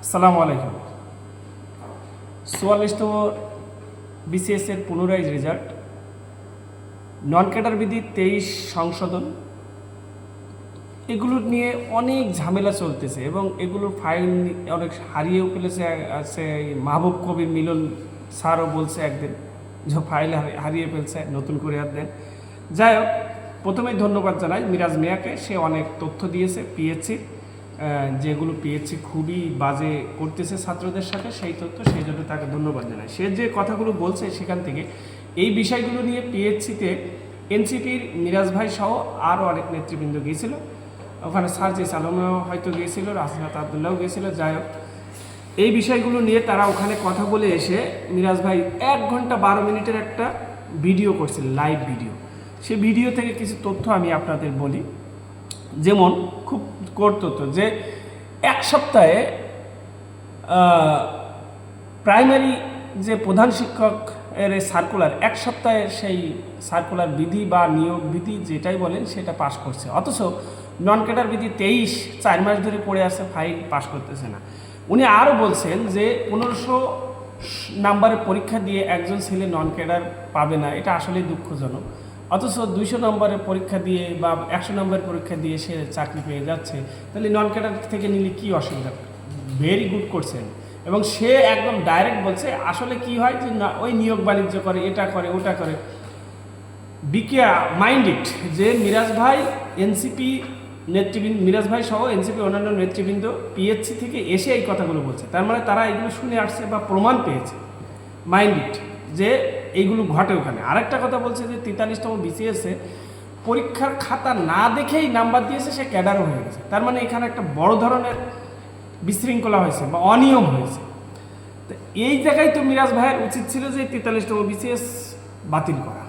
আসসালামু আলাইকুম। ৪৪তম বিসিএসের পুনরায় রেজাল্ট, নন ক্যাডার বিধি ২৩ সংশোধন, এগুলো নিয়ে অনেক ঝামেলা চলতেছে এবং এগুলোর ফাইল অনেক হারিয়েও ফেলেছে। আছে মাহবুব কবির মিলন স্যারও বলছে একদিন যে ফাইল হারিয়ে ফেলছে, নতুন করে আর দেন। যাই হোক, প্রথমেই ধন্যবাদ জানাই মিরাজ মিয়াকে। সে অনেক তথ্য দিয়েছে পিএসসি, যেগুলো পিএসসি খুবই বাজে করতেছে ছাত্রদের সাথে, সেই তথ্য, সেই জন্য তাকে ধন্যবাদ জানাই। সে যে কথাগুলো বলছে সেখান থেকে এই বিষয়গুলো নিয়ে পিএসসিতে এনসিপির মিরাজ ভাই সহ আরও অনেক নেতৃবৃন্দ গিয়েছিল। ওখানে সার্জিস আলমও হয়তো গিয়েছিল, রাসনাত আবদুল্লাহও গিয়েছিল। যাই হোক, এই বিষয়গুলো নিয়ে তারা ওখানে কথা বলে এসে মিরাজ ভাই 1 ঘন্টা 12 মিনিটের একটা ভিডিও করছিল, লাইভ ভিডিও। সে ভিডিও থেকে কিছু তথ্য আমি আপনাদের বলি। যেমন খুব কোর তথ্য যে 1 সপ্তাহে প্রাইমারি যে প্রধান শিক্ষক এর সার্কুলার, 1 সপ্তাহে সেই সার্কুলার বিধি বা নিয়োগ বিধি যেটাই বলেন সেটা পাশ করছে, অথচ নন ক্যাডার বিধি 23 4 মাস ধরে পড়ে আছে, ফাইল পাশ করতেছে না। উনি আরও বলছেন যে 1500 নাম্বারের পরীক্ষা দিয়ে একজন ছেলে নন ক্যাডার পাবে না, এটা আসলেই দুঃখজনক। অথচ 200 নম্বরের পরীক্ষা দিয়ে বা 100 নম্বরের পরীক্ষা দিয়ে সে চাকরি পেয়ে যাচ্ছে, তাহলে নন ক্যাডার থেকে নিলে কী অসুবিধা? ভেরি গুড করছেন। এবং সে একদম ডাইরেক্ট বলছে আসলে কি হয় যে না, ওই নিয়োগ বাণিজ্য করে, এটা করে, ওটা করে। বিকে মাইন্ডেড যে মিরাজ ভাই এনসিপি নেতৃবৃন্দ, মিরাজ ভাই সহ এনসিপি অন্যান্য নেতৃবৃন্দ পিএসসি থেকে এসে এই কথাগুলো বলছে, তার মানে তারা এগুলো শুনে আসছে বা প্রমাণ পেয়েছে, মাইন্ডেড যে এইগুলো ঘটে ওখানে। আরেকটা কথা বলছে যে 43তম বিসিএসে পরীক্ষার খাতা না দেখেই নাম্বার দিয়েছে, সে ক্যাডারও হয়ে গেছে। তার মানে এখানে একটা বড় ধরনের বিশৃঙ্খলা হয়েছে বা অনিয়ম হয়েছে। তো এই জায়গায় তো মিরাজ ভাইয়ের উচিত ছিল যে 43তম বিসিএস বাতিল করা,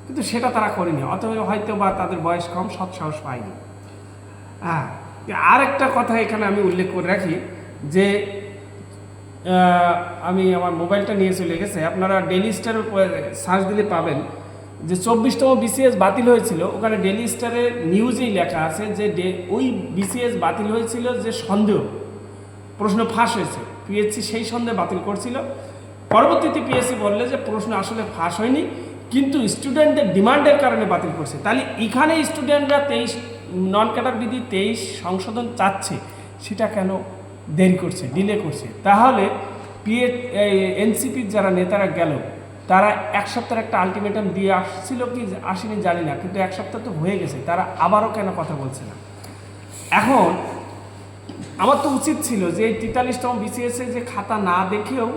কিন্তু সেটা তারা করেনি। অথবা হয়তো বা তাদের বয়স কম, সৎ সাহস পায়নি। হ্যাঁ, আর একটা কথা এখানে আমি উল্লেখ করে রাখি যে আমি আমার মোবাইলটা নিয়ে চলে গেছে, আপনারা ডেইলি স্টারের উপরে সার্চ দিলে পাবেন যে 24তম বিসিএস বাতিল হয়েছিল। ওখানে ডেইলি স্টারের নিউজেই লেখা আছে যে ওই বিসিএস বাতিল হয়েছিল যে সন্দেহ, প্রশ্ন ফাঁস হয়েছে, পিএসসি সেই সন্দেহে বাতিল করছিল। পরবর্তীতে পিএসসি বললে যে প্রশ্ন আসলে ফাঁস হয়নি, কিন্তু স্টুডেন্টদের ডিমান্ডের কারণে বাতিল করছে। তাহলে এখানে স্টুডেন্টরা 23 নন ক্যাডার বিধি 23 সংশোধন চাচ্ছে, সেটা কেন দেরি করছে, ডিলে করছে? তাহলে এনসিপির যারা নেতারা গেল, তারা 1 সপ্তাহের একটা আলটিমেটাম দিয়ে আসছিল কি আসেনি জানি না, কিন্তু 1 সপ্তাহ তো হয়ে গেছে, তারা আবারও কেন কথা বলছে না? এখন আমার তো উচিত ছিল যে এই 43তম বিসিএসে যে খাতা না দেখেও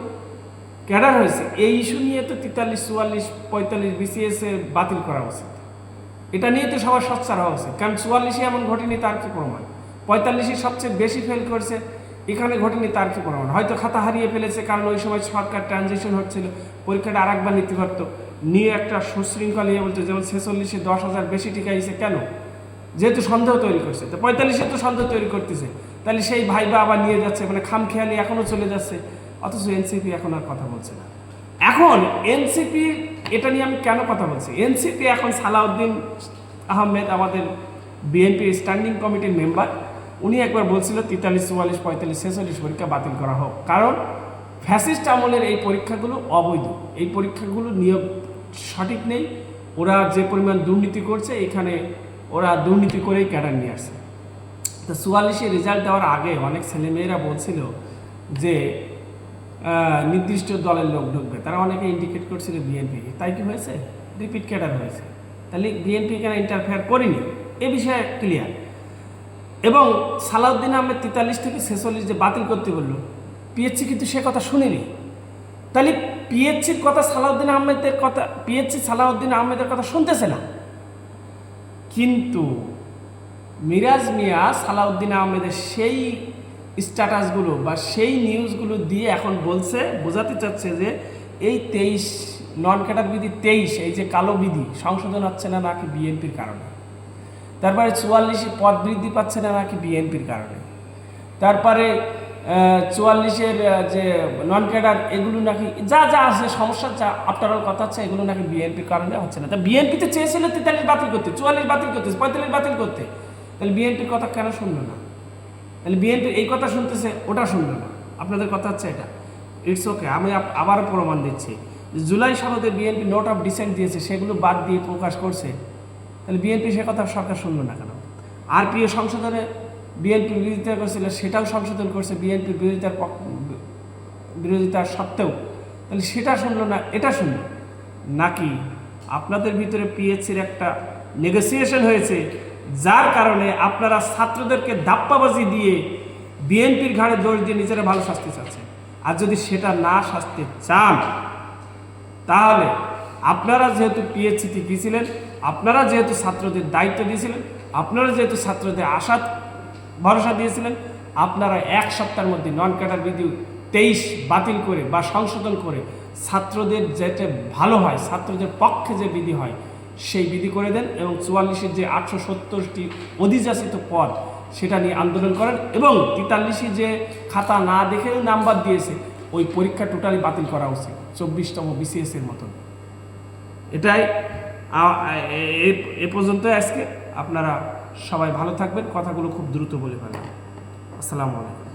ক্যাডার হয়েছে, এই ইস্যু নিয়ে তো 43, 44, 45 বিসিএসে বাতিল করা উচিত। এটা নিয়ে তো সবার সোচ্চার হওয়া উচিত, কারণ 44-এ এমন ঘটেনি, তার কি প্রমাণ? 45-এ সবচেয়ে বেশি ফেল করছে, এখানে ঘটেনি, তার কি প্রমাণ? হয়তো খাতা হারিয়ে ফেলেছে, কারণ ওই সময় সরকার ট্রানজিশন হচ্ছিল, পরীক্ষাটা আরেকবার নিতে পারতো, নিয়ে একটা সুশৃঙ্খল ইয়ে বলতো। যেমন 46-এ 10,000 বেশি টিকা দিয়েছে, কেন? যেহেতু সন্দেহ তৈরি করছে। তো 45-এ তো সন্দেহ তৈরি করতেছে, তাহলে সেই ভাইবা আবার নিয়ে যাচ্ছে, মানে খামখেয়ালি এখনও চলে যাচ্ছে। অথচ এনসিপি এখন আর কথা বলছে না। এখন এনসিপি, এটা নিয়ে আমি কেন কথা বলছি, এনসিপি এখন সালাউদ্দিন আহমেদ, আমাদের বিএনপির স্ট্যান্ডিং কমিটির মেম্বার, উনি একবার বলছিল 43, 44, 45, 46 পরীক্ষা বাতিল করা হোক, কারণ ফ্যাসিস্ট আমলের এই পরীক্ষাগুলো অবৈধ, এই পরীক্ষাগুলো নিয়োগ সঠিক নেই। ওরা যে পরিমাণ দুর্নীতি করছে, এখানে ওরা দুর্নীতি করেই ক্যাডার নিয়ে আসছে। তো 44-এ রেজাল্ট দেওয়ার আগে অনেক ছেলেমেয়েরা বলছিল যে নির্দিষ্ট দলের লোক ঢুকবে, তারা অনেকে ইন্ডিকেট করছিল বিএনপি। তাই কি হয়েছে? রিপিট ক্যাডার হয়েছে। তাহলে বিএনপি এখানে ইন্টারফেয়ার করেনি, এ বিষয়ে ক্লিয়ার। এবং সালাউদ্দিন আহমেদ 43 থেকে 46 যে বাতিল করতে বললো, পিএসসি কিন্তু সে কথা শুনেনি। তাহলে পিএসসির কথা সালাউদ্দিন আহমেদের কথা, পিএসসি সালাউদ্দিন আহমেদের কথা শুনতেছে না। কিন্তু মিরাজ মিয়া সালাউদ্দিন আহমেদের সেই স্ট্যাটাসগুলো বা সেই নিউজগুলো দিয়ে এখন বলছে, বোঝাতে চাচ্ছে যে এই 23 নন ক্যাডার বিধি 23, এই যে কালো বিধি সংশোধন হচ্ছে না নাকি বিএনপির কারণে। তারপরে 44-এ পদ বৃদ্ধি পাচ্ছে না নাকি বিএনপির কারণে। তারপরে 44-এর যে নন ক্যাডার, এগুলো নাকি যা যা আছে সমস্যা, যা আফটারঅল কথা হচ্ছে, এগুলো নাকি বিএনপির কারণে হচ্ছে না। তা বিএনপিতে চেয়েছিল 43 বাতিল করতে, 44 বাতিল করতে, 45 বাতিল করতে, তাহলে বিএনপির কথা কেন শুনলো না? তাহলে বিএনপি এই কথা শুনতেছে, ওটা শুনবে না। আপনাদের কথা হচ্ছে এটা, ইটস ওকে। আমি আবারও প্রমাণ দিচ্ছি, জুলাই সনদে বিএনপি নোট অফ ডিসেন্ট দিয়েছে, সেগুলো বাদ দিয়ে প্রকাশ করছে, তাহলে বিএনপি সে কথা সরকার শুনবে না কেন? আর প্রিয় সংশোধনে বিএনপি বিরোধিতা করেছিল, সেটাও সংশোধন করছে বিএনপি বিরোধিতার সত্ত্বেও, তাহলে সেটা শুনলো না, এটা শুনলো নাকি? আপনাদের ভিতরে পিএসসির একটা নেগোসিয়েশন হয়েছে, যার কারণে আপনারা ছাত্রদেরকে ধাপ্পাবাজি দিয়ে বিএনপির ঘাড়ে দোষ দিয়ে নিজেরা ভালো শাস্তি চাচ্ছেন। আর যদি সেটা না শাস্তি চান, তাহলে আপনারা যেহেতু পিএসসিতে গিয়েছিলেন, আপনারা যেহেতু ছাত্রদের দায়িত্ব দিয়েছিলেন, আপনারা যেহেতু ছাত্রদের আশা ভরসা দিয়েছিলেন, আপনারা 1 সপ্তাহের মধ্যে নন ক্যাডার বিধি 23 বাতিল করে বা সংশোধন করে ছাত্রদের যেটা ভালো হয়, ছাত্রদের পক্ষে যে বিধি হয় সেই বিধি করে দেন, এবং 44-এর যে 870টি অধিযাচিত পদ সেটা নিয়ে আন্দোলন করেন, এবং 43 যে খাতা না দেখেও নাম্বার দিয়েছে ওই পরীক্ষা টোটালি বাতিল করা উচিত, 24তম বিসিএসের মতন। এটাই এ পর্যন্ত আজকে। আপনারা সবাই ভালো থাকবেন, কথাগুলো খুব দ্রুত বলে ফেলবেন। আসসালামু আলাইকুম।